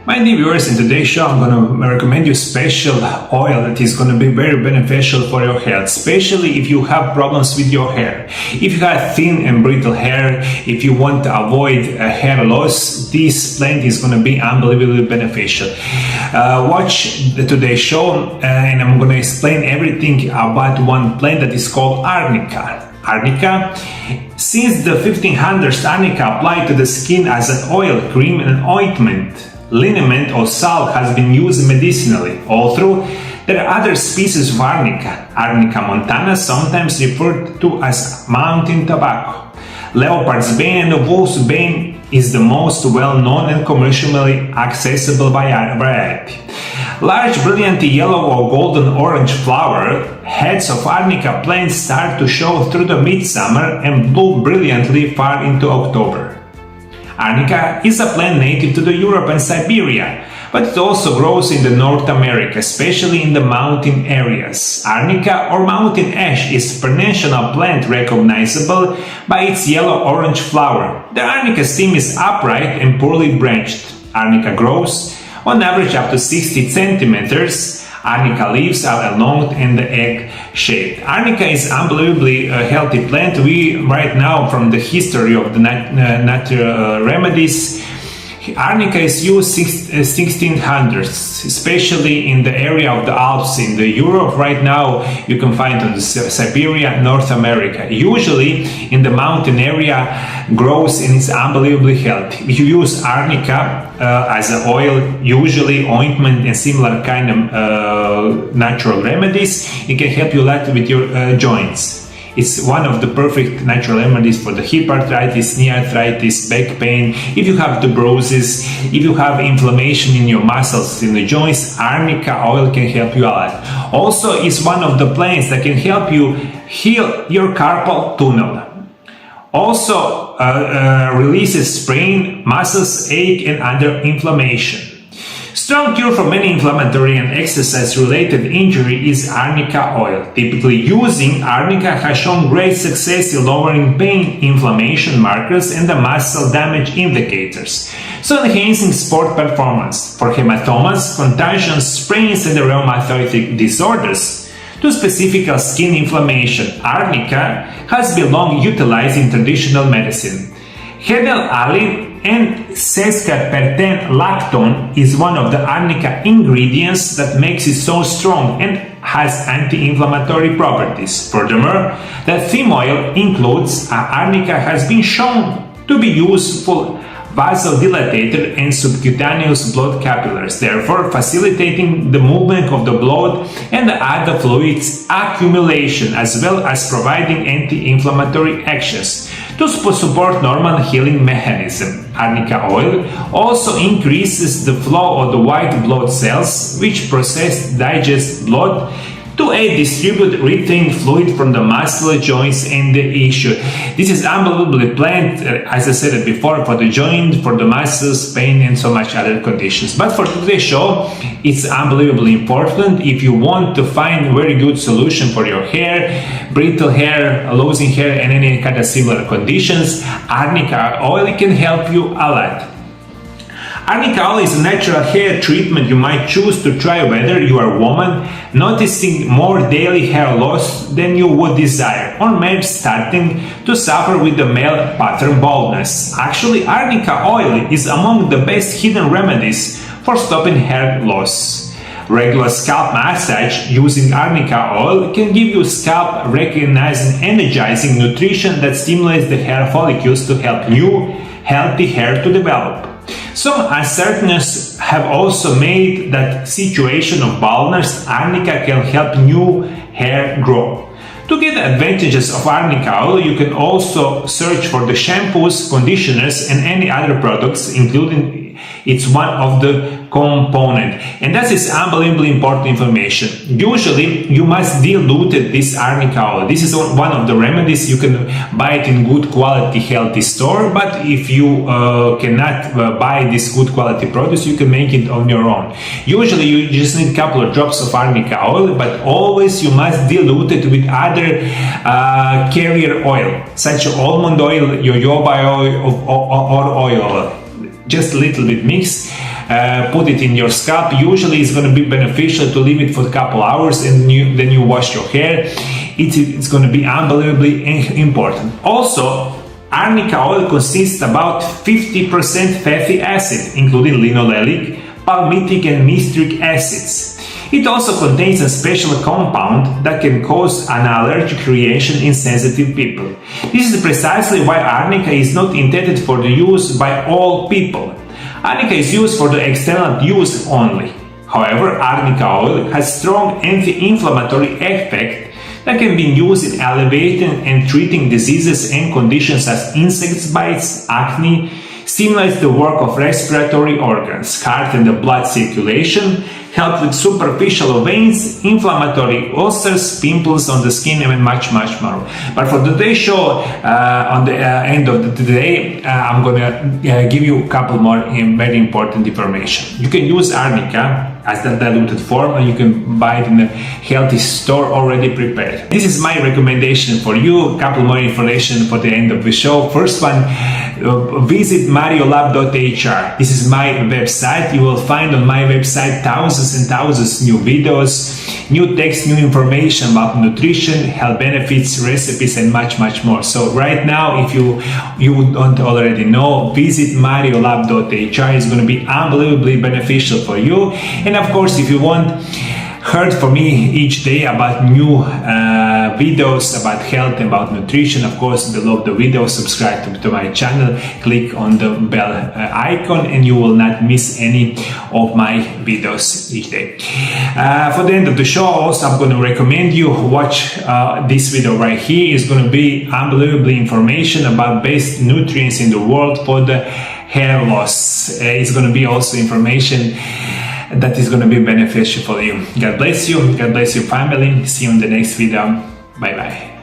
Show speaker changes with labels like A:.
A: My dear viewers, in today's show I'm going to recommend you special oil that is going to be very beneficial for your health, especially if you have problems with your hair. If you have thin and brittle hair, if you want to avoid hair loss, this plant is going to be unbelievably beneficial. Watch today's show and I'm going to explain everything about one plant that is called arnica. Arnica. Since the 1500s, arnica applied to the skin as an oil, cream and ointment. Liniment or salt has been used medicinally, although there are other species of arnica. Arnica montana, sometimes referred to as mountain tobacco. Leopard's bane and wolf's bane is the most well-known and commercially accessible variety. Large, brilliant yellow or golden orange flower heads of arnica plants start to show through the midsummer and bloom brilliantly far into October. Arnica is a plant native to the Europe and Siberia, but it also grows in the North America, especially in the mountain areas. Arnica or mountain ash is a perennial plant recognizable by its yellow-orange flower. The arnica stem is upright and poorly branched. Arnica grows on average up to 60 centimeters. Arnica leaves are long and egg-shaped. Arnica is unbelievably healthy plant. We right now, from the history of the natural remedies, arnica is used 1600s, especially in the area of the Alps in the Europe. Right now you can find it in Siberia, North America. Usually in the mountain area grows and it's unbelievably healthy. If you use arnica as an oil, usually ointment and similar kind of natural remedies, it can help you a lot with your joints. It's one of the perfect natural remedies for the hip arthritis, knee arthritis, back pain. If you have tuberculosis, if you have inflammation in your muscles, in the joints, arnica oil can help you a lot. Also, it's one of the plants that can help you heal your carpal tunnel. Also, releases sprain, muscles ache and other inflammation. Strong cure for many inflammatory and exercise-related injury is arnica oil. Typically using arnica has shown great success in lowering pain, inflammation markers and the muscle damage indicators, so enhancing sport performance. For hematomas, contusions, sprains and rheumatoid disorders, to specific skin inflammation, arnica has been long utilized in traditional medicine. Phenylalanine and sesquiterpene lactone is one of the arnica ingredients that makes it so strong and has anti-inflammatory properties. Furthermore, the theme oil includes arnica has been shown to be useful vasodilatator and subcutaneous blood capillaries, therefore facilitating the movement of the blood and the other fluids accumulation, as well as providing anti-inflammatory actions to support normal healing mechanism. Arnica oil also increases the flow of the white blood cells, which process digest blood to aid distribute retained fluid from the muscle, joints and the tissue. This is unbelievably plant, as I said before, for the joint, for the muscles, pain and so much other conditions. But for today's show, it's unbelievably important if you want to find a very good solution for your hair, brittle hair, losing hair and any kind of similar conditions. Arnica oil can help you a lot. Arnica oil is a natural hair treatment you might choose to try whether you are a woman noticing more daily hair loss than you would desire, or maybe starting to suffer with the male pattern baldness. Actually, arnica oil is among the best hidden remedies for stopping hair loss. Regular scalp massage using arnica oil can give you scalp recognizing energizing nutrition that stimulates the hair follicles to help new healthy hair to develop. Some uncertainties have also made that situation of baldness, arnica can help new hair grow. To get the advantages of arnica oil, you can also search for the shampoos, conditioners and any other products, including it's one of the component, and that is unbelievably important information. Usually you must dilute this arnica oil. This is one of the remedies. You can buy it in good quality healthy store, but if you cannot buy this good quality produce, you can make it on your own. Usually you just need a couple of drops of arnica oil, but always you must dilute it with other carrier oil, such as almond oil, jojoba oil or oil. Just a little bit mix put it in your scalp. Usually it's going to be beneficial to leave it for a couple hours and then you wash your hair. It's going to be unbelievably important. Also, arnica oil consists about 50% fatty acid, including linoleic, palmitic and mystric acids. It also contains a special compound that can cause an allergic reaction in sensitive people. This is precisely why arnica is not intended for the use by all people. Arnica is used for the external use only. However, arnica oil has strong anti-inflammatory effect that can be used in alleviating and treating diseases and conditions as insect bites, acne, stimulates the work of respiratory organs, heart and the blood circulation, help with superficial veins, inflammatory ulcers, pimples on the skin, and much more. But for today's show, on the end of the day, I'm gonna give you a couple more very important information. You can use arnica as the diluted form, and you can buy it in a healthy store already prepared. This is my recommendation for you. A couple more information for the end of the show. First one, visit MarioLab.hr. This is my website. You will find on my website thousands and thousands new videos, new text, new information about nutrition, health benefits, recipes, and much more. So right now, if you don't already know, visit MarioLab.hr. It's going to be unbelievably beneficial for you. And of course, if you want heard from me each day about new videos about health and about nutrition, of course, below the video, subscribe to my channel, click on the bell icon, and you will not miss any of my videos each day. For the end of the show, also, I'm going to recommend you watch this video right here. It's going to be unbelievably information about best nutrients in the world for the hair loss. It's going to be also information that is going to be beneficial for you. God bless you. God bless your family. See you in the next video. Bye bye.